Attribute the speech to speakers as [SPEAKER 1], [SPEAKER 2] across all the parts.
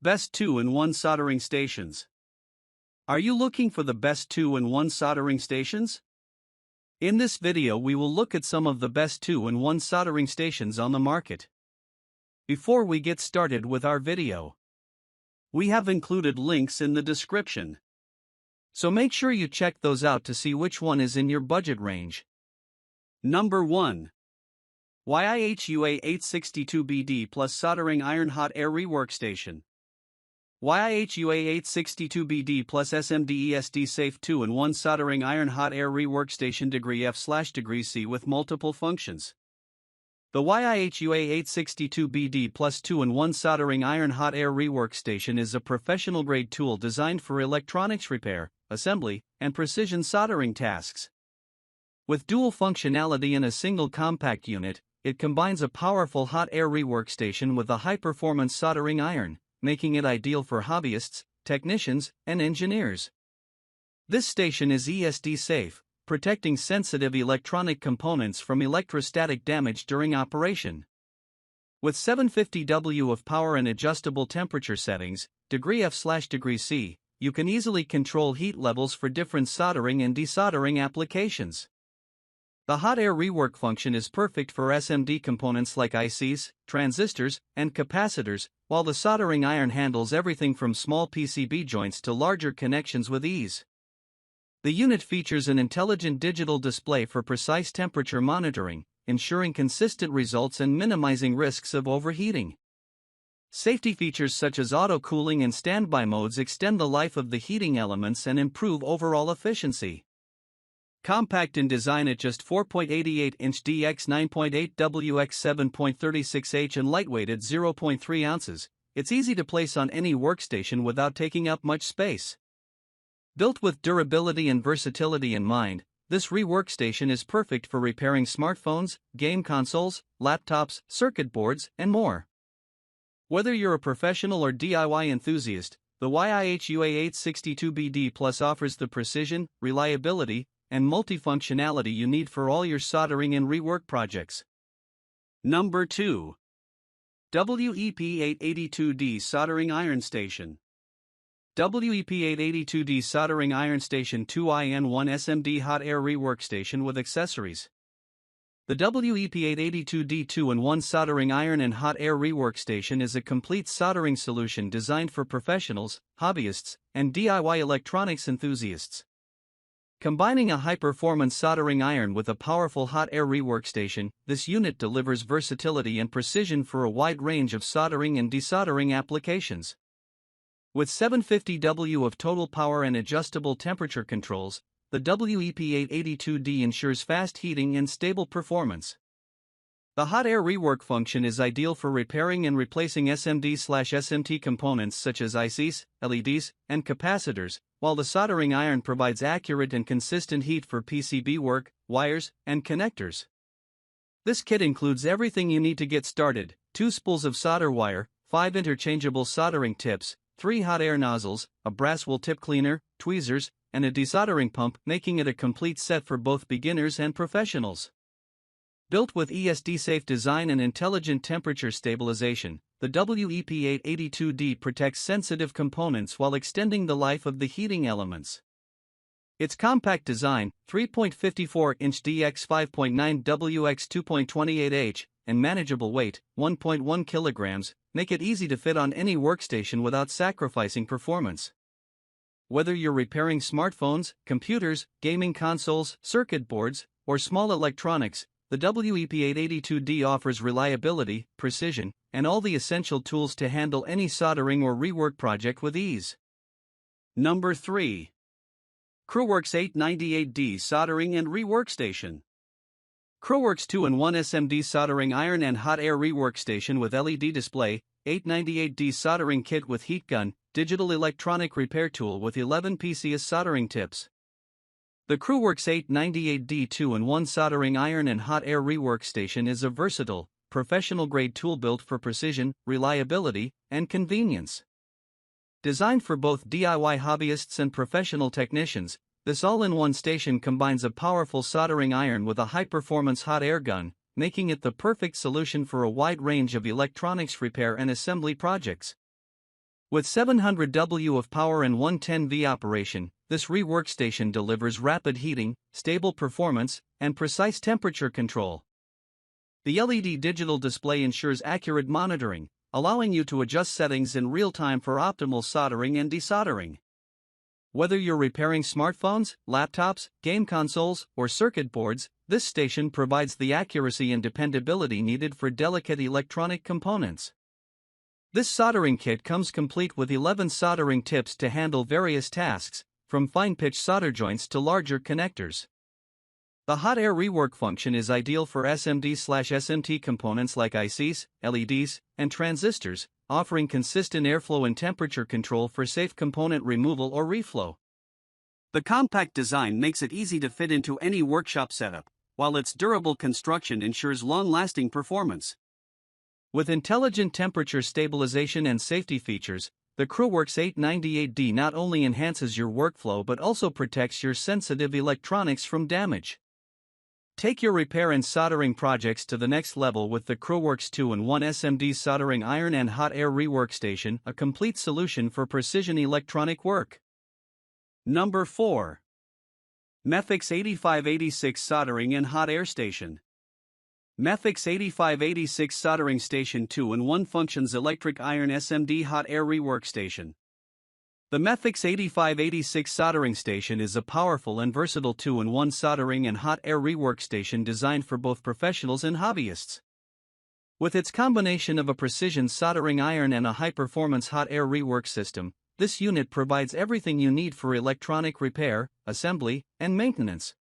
[SPEAKER 1] Best 2-in-1 soldering stations. Are you looking for the best 2-in-1 soldering stations? In this video we will look at some of the best 2-in-1 soldering stations on the market. Before we get started with our video, we have included links in the description, so make sure you check those out to see which one is in your budget range. Number 1. YIHUA 862BD Plus Soldering Iron Hot Air Rework Station. YIHUA 862BD Plus SMD Safe 2-in-1 Soldering Iron Hot Air Rework Station Degree F/Degree C with multiple functions. The YIHUA 862BD Plus 2-in-1 Soldering Iron Hot Air Rework Station is a professional-grade tool designed for electronics repair, assembly, and precision soldering tasks. With dual functionality in a single compact unit, it combines a powerful hot air rework station with a high-performance soldering iron, making it ideal for hobbyists, technicians, and engineers. This station is ESD safe, protecting sensitive electronic components from electrostatic damage during operation. With 750 W of power and adjustable temperature settings, degree F/Degree C, you can easily control heat levels for different soldering and desoldering applications. The hot air rework function is perfect for SMD components like ICs, transistors, and capacitors, while the soldering iron handles everything from small PCB joints to larger connections with ease. The unit features an intelligent digital display for precise temperature monitoring, ensuring consistent results and minimizing risks of overheating. Safety features such as auto-cooling and standby modes extend the life of the heating elements and improve overall efficiency. Compact in design at just 4.88-inch dx 9.8 wx 7.36h and lightweight at 0.3 ounces, it's easy to place on any workstation without taking up much space. Built with durability and versatility in mind, this rework station is perfect for repairing smartphones, game consoles, laptops, circuit boards, and more. Whether you're a professional or DIY enthusiast, the YIHUA 862BD Plus offers the precision, reliability, and multifunctionality you need for all your soldering and rework projects. Number 2. WEP882D Soldering Iron Station. WEP882D Soldering Iron Station 2-in-1 SMD Hot Air Rework Station with accessories. The WEP882D 2-in-1 Soldering Iron and Hot Air Rework Station is a complete soldering solution designed for professionals, hobbyists, and DIY electronics enthusiasts. Combining a high-performance soldering iron with a powerful hot air rework station, this unit delivers versatility and precision for a wide range of soldering and desoldering applications. With 750 W of total power and adjustable temperature controls, the WEP882D ensures fast heating and stable performance. The hot air rework function is ideal for repairing and replacing SMD/SMT components such as ICs, LEDs, and capacitors, while the soldering iron provides accurate and consistent heat for PCB work, wires, and connectors. This kit includes everything you need to get started: 2 spools of solder wire, 5 interchangeable soldering tips, 3 hot air nozzles, a brass wool tip cleaner, tweezers, and a desoldering pump, making it a complete set for both beginners and professionals. Built with ESD-safe design and intelligent temperature stabilization, the WEP882D protects sensitive components while extending the life of the heating elements. Its compact design, 3.54-inch dx 5.9 wx 2.28h, and manageable weight, 1.1 kilograms, make it easy to fit on any workstation without sacrificing performance. Whether you're repairing smartphones, computers, gaming consoles, circuit boards, or small electronics, the WEP882D offers reliability, precision, and all the essential tools to handle any soldering or rework project with ease. Number 3. CREWORKS 898D Soldering and Rework Station. CREWORKS 2-in-1 SMD Soldering Iron and Hot Air Rework Station with LED display, 898D Soldering Kit with heat gun, digital electronic repair tool with 11 PCS soldering tips. The CREWORKS 898D 2-in-1 Soldering Iron and Hot Air Rework Station is a versatile, professional-grade tool built for precision, reliability, and convenience. Designed for both DIY hobbyists and professional technicians, this all-in-one station combines a powerful soldering iron with a high-performance hot air gun, making it the perfect solution for a wide range of electronics repair and assembly projects. With 700 W of power and 110 V operation, this rework station delivers rapid heating, stable performance, and precise temperature control. The LED digital display ensures accurate monitoring, allowing you to adjust settings in real time for optimal soldering and desoldering. Whether you're repairing smartphones, laptops, game consoles, or circuit boards, this station provides the accuracy and dependability needed for delicate electronic components. This soldering kit comes complete with 11 soldering tips to handle various tasks, from fine-pitch solder joints to larger connectors. The hot air rework function is ideal for SMD/SMT components like ICs, LEDs, and transistors, offering consistent airflow and temperature control for safe component removal or reflow. The compact design makes it easy to fit into any workshop setup, while its durable construction ensures long-lasting performance. With intelligent temperature stabilization and safety features, the CREWORKS 898D not only enhances your workflow but also protects your sensitive electronics from damage. Take your repair and soldering projects to the next level with the CREWORKS 2-in-1 SMD soldering iron and hot air rework station, a complete solution for precision electronic work. Number 4. MeFix 8586 Soldering and Hot Air Station. MeFix 8586 Soldering Station 2-in-1 functions electric iron SMD hot air rework station. The MeFix 8586 soldering station is a powerful and versatile 2-in-1 soldering and hot air rework station designed for both professionals and hobbyists. With its combination of a precision soldering iron and a high-performance hot air rework system, this unit provides everything you need for electronic repair, assembly, and maintenance.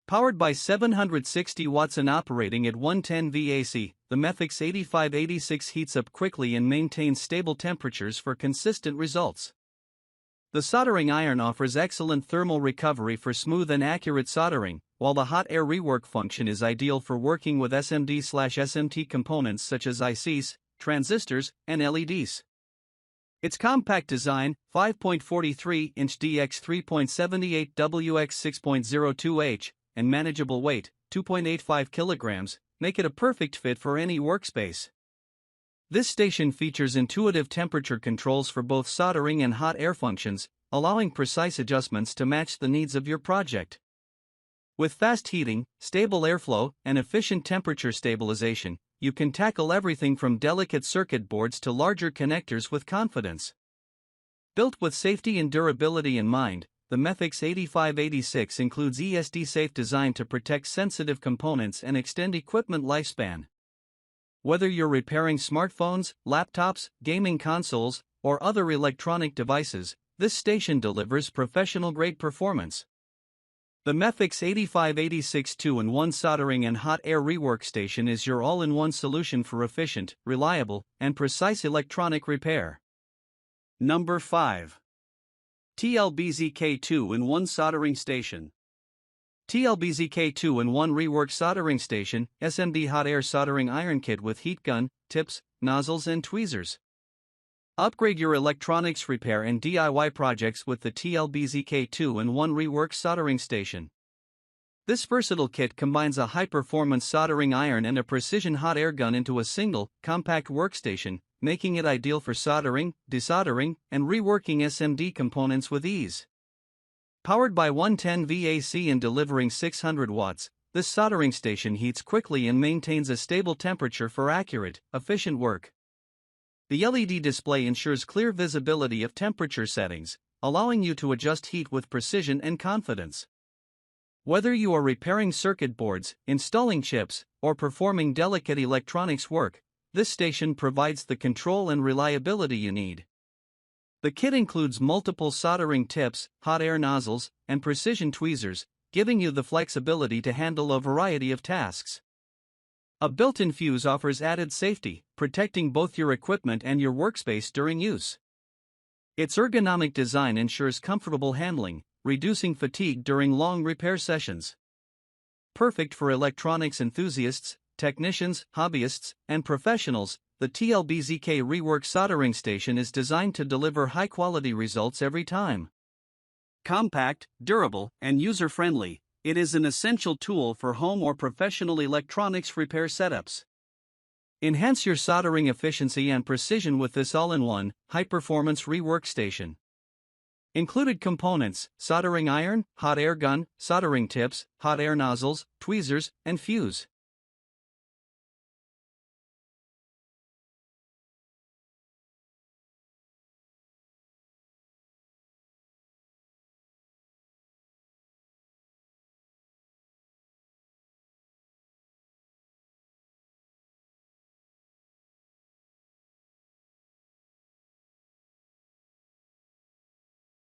[SPEAKER 1] Powered by 760 watts and operating at 110 VAC, the MeFix 8586 heats up quickly and maintains stable temperatures for consistent results. The soldering iron offers excellent thermal recovery for smooth and accurate soldering, while the hot air rework function is ideal for working with SMD/SMT components such as ICs, transistors, and LEDs. Its compact design, 5.43-inch DX 3.78 WX 6.02H, and manageable weight, 2.85 kilograms, make it a perfect fit for any workspace. This station features intuitive temperature controls for both soldering and hot air functions, allowing precise adjustments to match the needs of your project. With fast heating, stable airflow, and efficient temperature stabilization, you can tackle everything from delicate circuit boards to larger connectors with confidence. Built with safety and durability in mind, the MeFix 8586 includes ESD-safe design to protect sensitive components and extend equipment lifespan. Whether you're repairing smartphones, laptops, gaming consoles, or other electronic devices, this station delivers professional-grade performance. The MeFix 8586 2-in-1 soldering and hot air rework station is your all-in-one solution for efficient, reliable, and precise electronic repair. Number 5. TLBZK 2-in-1 Soldering Station. TLBZK 2-in-1 Rework Soldering Station, SMD Hot Air Soldering Iron Kit with heat gun, tips, nozzles and tweezers. Upgrade your electronics repair and DIY projects with the TLBZK 2-in-1 Rework Soldering Station. This versatile kit combines a high-performance soldering iron and a precision hot air gun into a single, compact workstation, making it ideal for soldering, desoldering, and reworking SMD components with ease. Powered by 110 VAC and delivering 600 watts, this soldering station heats quickly and maintains a stable temperature for accurate, efficient work. The LED display ensures clear visibility of temperature settings, allowing you to adjust heat with precision and confidence. Whether you are repairing circuit boards, installing chips, or performing delicate electronics work, this station provides the control and reliability you need. The kit includes multiple soldering tips, hot air nozzles, and precision tweezers, giving you the flexibility to handle a variety of tasks. A built-in fuse offers added safety, protecting both your equipment and your workspace during use. Its ergonomic design ensures comfortable handling, reducing fatigue during long repair sessions. Perfect for electronics enthusiasts, technicians, hobbyists, and professionals, the TLBZK Rework Soldering Station is designed to deliver high-quality results every time. Compact, durable, and user-friendly, it is an essential tool for home or professional electronics repair setups. Enhance your soldering efficiency and precision with this all-in-one, high-performance rework station. Included components: soldering iron, hot air gun, soldering tips, hot air nozzles, tweezers, and fuse.